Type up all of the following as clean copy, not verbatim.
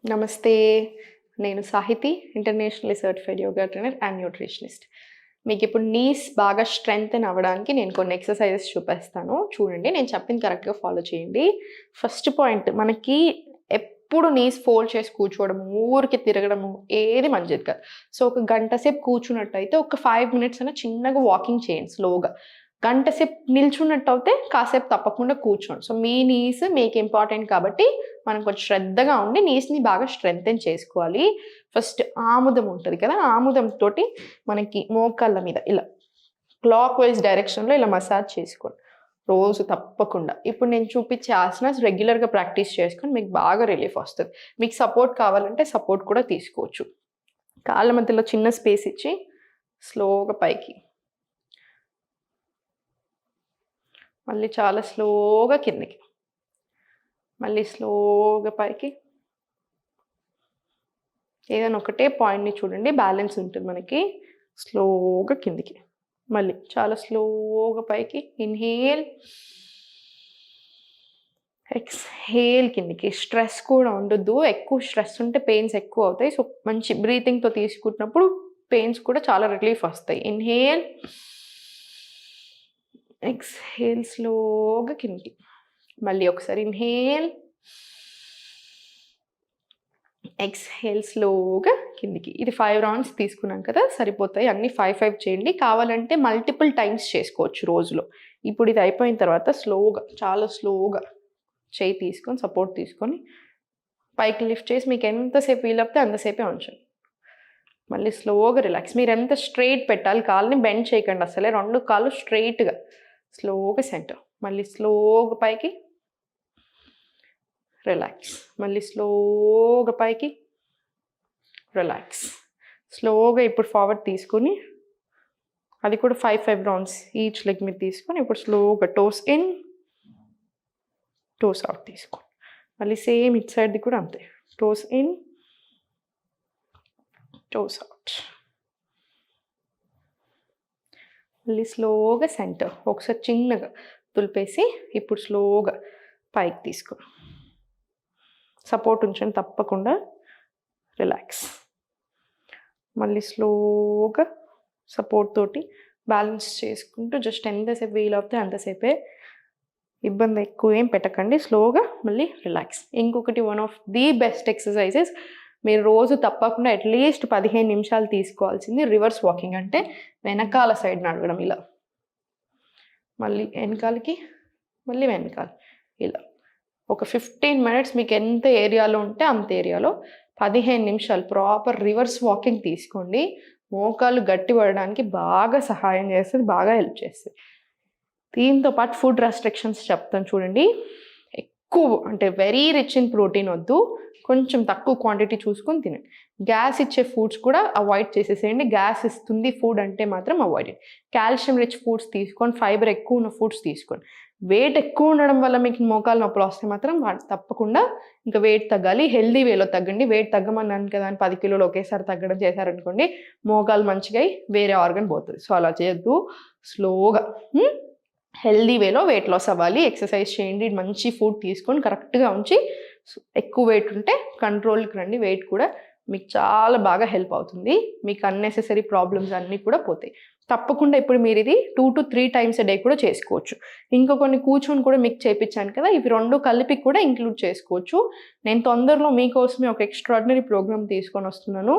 నమస్తే. నేను Sahiti, internationally certified yoga trainer and nutritionist. మీకిప్పుడు నీస్ బాగా స్ట్రెంథెన్ అవ్వడానికి నేను కొన్ని ఎక్సర్‌సైజెస్ చూపిస్తాను. చూడండి. నేను చెప్పింది కరెక్ట్‌గా ఫాలో చేయండి. ఫస్ట్ పాయింట్ మనకి ఎప్పుడు నీస్ ఫోల్డ్ చేసి కూర్చోవడము, ఊరికే తిరగడము ఏది మంచిది కాదు. సో, ఒక గంట సేపు కూర్చున్నట్టయితే ఒక 5 మినిట్స్ అన్నా చిన్నగా వాకింగ్ చేయండి స్లోగా. గంట సేపు నిల్చున్నట్టయితే కాసేపు తప్పకుండా కూర్చోండి. సో, మీ నీస్ మీకు ఇంపార్టెంట్ కాబట్టి మనం కొంచెం శ్రద్ధగా ఉండి నీస్‌ని బాగా స్ట్రెంథెన్ చేసుకోవాలి. ఫస్ట్ ఆముదం ఉంటది కదా! ఆముదంతోటి మనకి మోకాళ్ళ మీద ఇలా క్లాక్ వైస్ డైరెక్షన్‌లో ఇలా మసాజ్ చేసుకోండి. రోజు తప్పకుండా. ఇప్పుడు నేను చూపించే ఆసనాస్ రెగ్యులర్‌గా ప్రాక్టీస్ చేసుకొని మీకు బాగా రిలీఫ్ వస్తది. మీకు సపోర్ట్ కావాలంటే సపోర్ట్ కూడా తీసుకోవచ్చు. కాళ్ళ మధ్యలో చిన్న స్పేస్ ఇచ్చి స్లోగా పైకి. మళ్ళీ చాలా స్లోగా కిందకి. మళ్ళీ స్లోగా పైకి. ఏదైనా ఒకటే పాయింట్‌ని చూడండి. బ్యాలెన్స్ ఉంటుంది మనకి. స్లోగా కిందికి. మళ్ళీ చాలా స్లోగా పైకి. ఇన్‌హేల్. ఎక్స్‌హేల్ కిందికి. స్ట్రెస్ కూడా ఉండొద్దు. ఎక్కువ స్ట్రెస్ ఉంటే పెయిన్స్ ఎక్కువ అవుతాయి. సో, మంచి బ్రీతింగ్‌తో తీసుకుంటున్నప్పుడు పెయిన్స్ కూడా చాలా రిలీఫ్ వస్తాయి. ఇన్‌హేల్. ఎక్స్‌హేల్ స్లోగా కిందికి. మళ్ళీ ఒకసారి ఇన్‌హేల్. ఎక్స్‌హేల్ స్లోగా కిందికి. ఇది 5 రౌండ్స్ తీసుకున్నాం కదా! సరిపోతాయి. అన్నీ 5, 5 చేయండి. కావాలంటే మల్టిపుల్ టైమ్స్ చేసుకోవచ్చు రోజులో. ఇప్పుడు ఇది అయిపోయిన తర్వాత స్లోగా, చాలా స్లోగా చెయ్యి తీసుకొని, సపోర్ట్ తీసుకొని పైకి లిఫ్ట్ చేసి మీకు ఎంతసేపు వీలవుతే అంతసేపే ఉంచండి. మళ్ళీ స్లోగా రిలాక్స్. మీరెంత స్ట్రెయిట్ పెట్టాలి కాళ్ళని బెండ్ చేయకండి అసలే. 2 కాళ్ళు స్ట్రెయిట్‌గా. స్లోగా సెంటర్. మళ్ళీ స్లోగా పైకి. రిలాక్స్. మళ్ళీ స్లోగా పైకి. రిలాక్స్. స్లోగా ఇప్పుడు ఫార్వర్డ్ తీసుకొని అది కూడా 5, 5 రౌండ్స్ ఈచ్ లెగ్ మీద తీసుకొని ఇప్పుడు స్లోగా టోస్ ఇన్, టోస్ అవుట్ తీసుకోండి. మళ్ళీ సేమ్ ఇటు సైడ్‌ది కూడా అంతే. Toes in, toes out. మళ్ళీ స్లోగా సెంటర్. ఒకసారి చిన్నగా దులిపేసి ఇప్పుడు స్లోగా పైకి తీసుకో. సపోర్ట్ ఉంచండి తప్పకుండా. రిలాక్స్. మళ్ళీ స్లోగా సపోర్ట్ తోటి బ్యాలెన్స్ చేసుకుంటూ జస్ట్ ఎంతసేపు వీలవుతే అంతసేపే. ఇబ్బంది ఎక్కువ ఏం పెట్టకండి. స్లోగా మళ్ళీ రిలాక్స్. ఇంకొకటి one of the best exercises మీరు రోజు తప్పకుండా అట్లీస్ట్ 15 నిమిషాలు తీసుకోవాల్సింది రివర్స్ వాకింగ్. అంటే వెనకాల సైడ్ నడవడం ఇలా. మళ్ళీ వెనకాలకి, మళ్ళీ వెనకాల ఇలా. ఒక 15 మినిట్స్ మీకు ఎంత ఏరియాలో ఉంటే అంత ఏరియాలో 15 నిమిషాలు ప్రాపర్ రివర్స్ వాకింగ్ తీసుకోండి. మోకాళ్ళు గట్టి పడడానికి బాగా సహాయం చేస్తది. బాగా హెల్ప్ చేస్తది. దీంతో పాటు ఫుడ్ రెస్ట్రిక్షన్స్ చెప్తాను చూడండి. ఎక్కువ అంటే వెరీ రిచ్ ఇన్ ప్రోటీన్ వద్దు. కొంచెం తక్కువ క్వాంటిటీ చూసుకొని తినండి. గ్యాస్ ఇచ్చే ఫుడ్స్ కూడా అవాయిడ్ చేసేసేయండి. గ్యాస్ ఇస్తుంది ఫుడ్ అంటే మాత్రం అవాయిడ్ చేయండి. కాల్షియం రిచ్ ఫుడ్స్ తీసుకోండి. ఫైబర్ ఎక్కువ ఉన్న ఫుడ్స్ తీసుకోండి. వెయిట్ ఎక్కువ ఉండడం వల్ల మీకు మోకాలు నొప్పులు వస్తే మాత్రం తప్పకుండా ఇంకా వెయిట్ తగ్గాలి. హెల్దీ వేలో తగ్గండి. వెయిట్ తగ్గమన్నాను కదా అని 10 కిలోలు ఒకేసారి తగ్గడం చేశారనుకోండి మోకాలు మంచిగా వేరే ఆర్గన్ పోతుంది. సో, అలా చేయొద్దు. స్లోగా హెల్దీ వేలో వెయిట్ లాస్ అవ్వాలి. ఎక్సర్సైజ్ చేయండి. మంచి ఫుడ్ తీసుకొని కరెక్ట్గా ఉంచి ఎక్కువ వెయిట్ ఉంటే కంట్రోల్కి రండి. వెయిట్ కూడా మీకు చాలా బాగా హెల్ప్ అవుతుంది. మీకు అన్నెసెసరీ ప్రాబ్లమ్స్ అన్నీ కూడా పోతాయి. తప్పకుండా ఇప్పుడు మీరు ఇది 2 to 3 టైమ్స్ ఎ డే కూడా చేసుకోవచ్చు. ఇంకా కొన్ని కూర్చొని కూడా మీకు చేపించాను కదా! ఇవి 2 కలిపి కూడా ఇంక్లూడ్ చేసుకోవచ్చు. నేను తొందరలో మీకోసమే ఒక ఎక్స్ట్రాడినరీ ప్రోగ్రామ్ తీసుకొని వస్తున్నాను.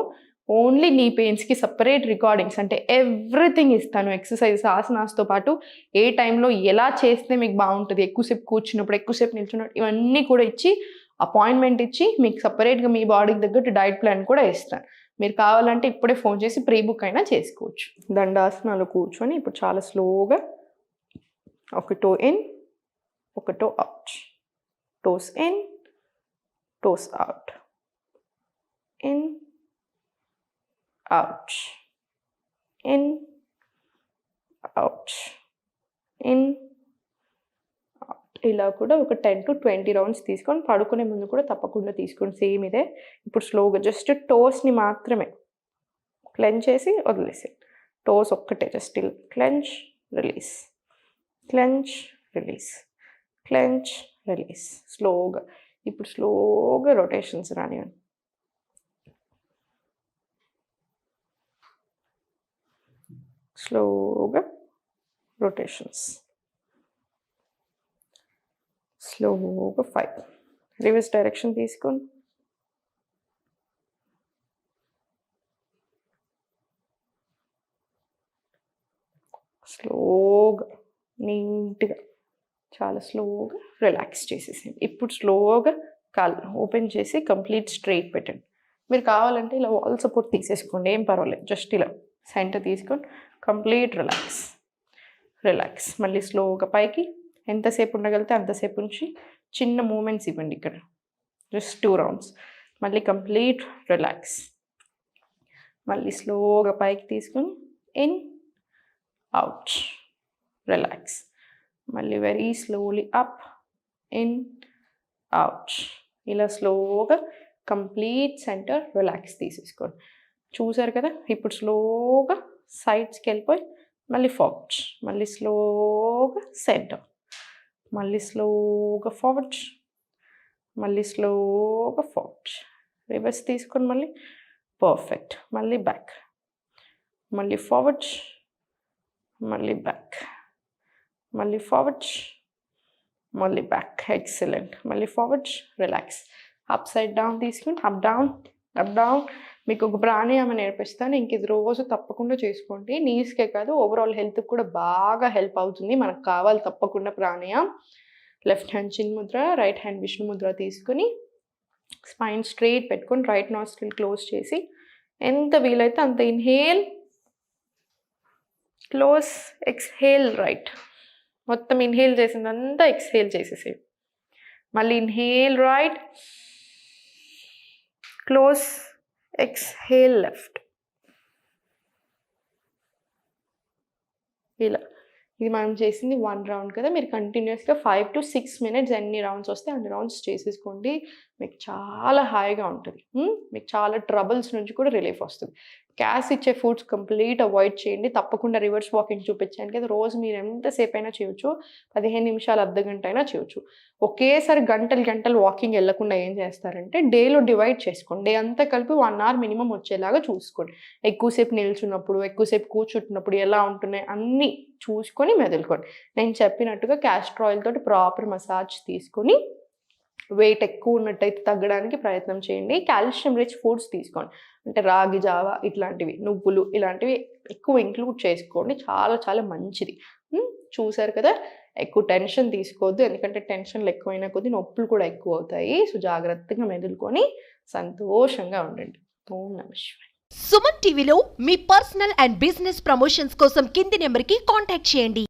ఓన్లీ నీ పెయిన్స్‌కి సెపరేట్ రికార్డింగ్స్ అంటే ఎవ్రీథింగ్ ఇస్తాను. ఎక్సర్సైజ్ ఆసనాస్‌తో పాటు ఏ టైంలో ఎలా చేస్తే మీకు బాగుంటుంది, ఎక్కువసేపు కూర్చున్నప్పుడు, ఎక్కువసేపు నిల్చున్నప్పుడు ఇవన్నీ కూడా ఇచ్చి అపాయింట్మెంట్ ఇచ్చి మీకు సెపరేట్‌గా మీ బాడీకి తగ్గట్టు డైట్ ప్లాన్ కూడా ఇస్తాను. మీరు కావాలంటే ఇప్పుడే ఫోన్ చేసి ప్రీ బుక్ అయినా చేసుకోవచ్చు. దండాసనాలు కూర్చొని ఇప్పుడు చాలా స్లోగా ఒక టో ఇన్, ఒక toe out. Toes in, toes out. In, out. In, out. In, ఇలా కూడా ఒక 10 to 20 రౌండ్స్ తీసుకొని పడుకునే ముందు కూడా తప్పకుండా తీసుకోండి. సేమ్ ఇదే. ఇప్పుడు స్లోగా జస్ట్ టోస్‌ని మాత్రమే క్లెంచ్ చేసి వదిలేసేయండి. టోస్ ఒక్కటే జస్ట్ ఇలా clench, release, clench, release, clench, release. స్లోగా ఇప్పుడు స్లోగా రొటేషన్స్ రానివ్వండి. స్లోగా రొటేషన్స్, స్లోగా 5. రివర్స్ డైరెక్షన్ తీసుకొని స్లోగా నీట్గా చాలా స్లోగా రిలాక్స్ చేసేసేయండి. ఇప్పుడు స్లోగా కాళ్ళు ఓపెన్ చేసి కంప్లీట్ స్ట్రైట్ పెట్టండి. మీరు కావాలంటే ఇలా వాల్ సపోర్ట్ తీసేసుకోండి, ఏం పర్వాలేదు. జస్ట్ ఇలా సెంటర్ తీసుకొని కంప్లీట్ రిలాక్స్ రిలాక్స్. మళ్ళీ స్లోగా పైకి ఎంతసేపు ఉండగలిగితే అంతసేపు ఉంచి చిన్న మూమెంట్స్ ఇవ్వండి. ఇక్కడ జస్ట్ 2 రౌండ్స్. మళ్ళీ కంప్లీట్ రిలాక్స్. మళ్ళీ స్లోగా పైకి తీసుకొని ఇన్ అవుట్ రిలాక్స్. మళ్ళీ very slowly up in out. ఇలా స్లోగా కంప్లీట్ సెంటర్ రిలాక్స్ తీసేసుకోండి. చూసారు కదా. ఇప్పుడు స్లోగా సైడ్స్కి వెళ్ళిపోయి మళ్ళీ ఫార్వర్డ్, మళ్ళీ స్లోగా సెంటర్, మళ్ళీ స్లోగా ఫార్వర్డ్, మళ్ళీ స్లోగా ఫార్వర్డ్. రివర్స్ తీసుకొని మళ్ళీ పర్ఫెక్ట్. మళ్ళీ బ్యాక్, మళ్ళీ ఫార్వర్డ్, మళ్ళీ బ్యాక్, మళ్ళీ ఫార్వర్డ్, మళ్ళీ బ్యాక్. ఎక్సలెంట్. మళ్ళీ forward relax. Up side down తీసుకుని అప్ డౌన్ అప్ డౌన్. మీకు ఒక ప్రాణాయామం నేర్పిస్తాను, ఇంక ఇది రోజు తప్పకుండా చేసుకోండి. నీస్కే కాదు ఓవరాల్ హెల్త్కి కూడా బాగా హెల్ప్ అవుతుంది. మనకు కావాలి తప్పకుండా ప్రాణాయామం. లెఫ్ట్ హ్యాండ్ చిన్ ముద్ర, రైట్ హ్యాండ్ విష్ణు ముద్ర తీసుకుని స్పైన్ స్ట్రైట్ పెట్టుకొని రైట్ నాస్ట్రిల్ క్లోజ్ చేసి ఎంత వీలైతే అంత ఇన్హేల్, క్లోజ్, ఎక్స్హేల్. రైట్ మొత్తం ఇన్హేల్ చేసిందంతా ఎక్స్హేల్ చేసేసేది. మళ్ళీ inhale right, close, exhale left. ఇలా ఇది మనం చేసింది 1 రౌండ్ కదా. మీరు కంటిన్యూస్గా 5 to 6 minutes ఎన్ని రౌండ్స్ వస్తే అన్ని రౌండ్స్ చేసేసుకోండి. మీకు చాలా హాయిగా ఉంటుంది. మీకు చాలా ట్రబుల్స్ నుంచి కూడా రిలీఫ్ వస్తుంది. గ్యాస్ ఇచ్చే ఫుడ్స్ కంప్లీట్ అవాయిడ్ చేయండి. తప్పకుండా రివర్స్ వాకింగ్ చూపించాను కదా. రోజు మీరు ఎంతసేపు అయినా చేయొచ్చు, 15 నిమిషాలు, అర్ధ గంట అయినా చేయొచ్చు. ఒకేసారి గంటలు గంటలు వాకింగ్ వెళ్ళకుండా ఏం చేస్తారంటే డేలో డివైడ్ చేసుకోండి. డే అంతా కలిపి 1 hour మినిమం వచ్చేలాగా చూసుకోండి. ఎక్కువసేపు నిల్చున్నప్పుడు, ఎక్కువసేపు కూర్చుంటున్నప్పుడు ఎలా ఉంటున్నాయి అన్నీ చూసుకొని మెదులుకోండి. నేను చెప్పినట్టుగా క్యాస్టర్ ఆయిల్ తోటి ప్రాపర్ మసాజ్ తీసుకొని వెయిట్ ఎక్కువ ఉన్నట్టయితే తగ్గడానికి ప్రయత్నం చేయండి. కాల్షియం రిచ్ ఫుడ్స్ తీసుకోండి, అంటే రాగి జావ ఇట్లాంటివి, నువ్వులు ఇలాంటివి ఎక్కువ ఇంక్లూడ్ చేసుకోండి. చాలా చాలా మంచిది. చూసారు కదా. ఎక్కువ టెన్షన్ తీసుకోవద్దు, ఎందుకంటే టెన్షన్లు ఎక్కువైనా కొద్దీ నొప్పులు కూడా ఎక్కువ అవుతాయి. సో జాగ్రత్తగా మెదులుకొని సంతోషంగా ఉండండి. ఓం నమః శివాయ. సుమన్ టీవీలో మీ పర్సనల్ అండ్ బిజినెస్ ప్రమోషన్స్ కోసం కింది నెంబర్కి కాంటాక్ట్ చేయండి.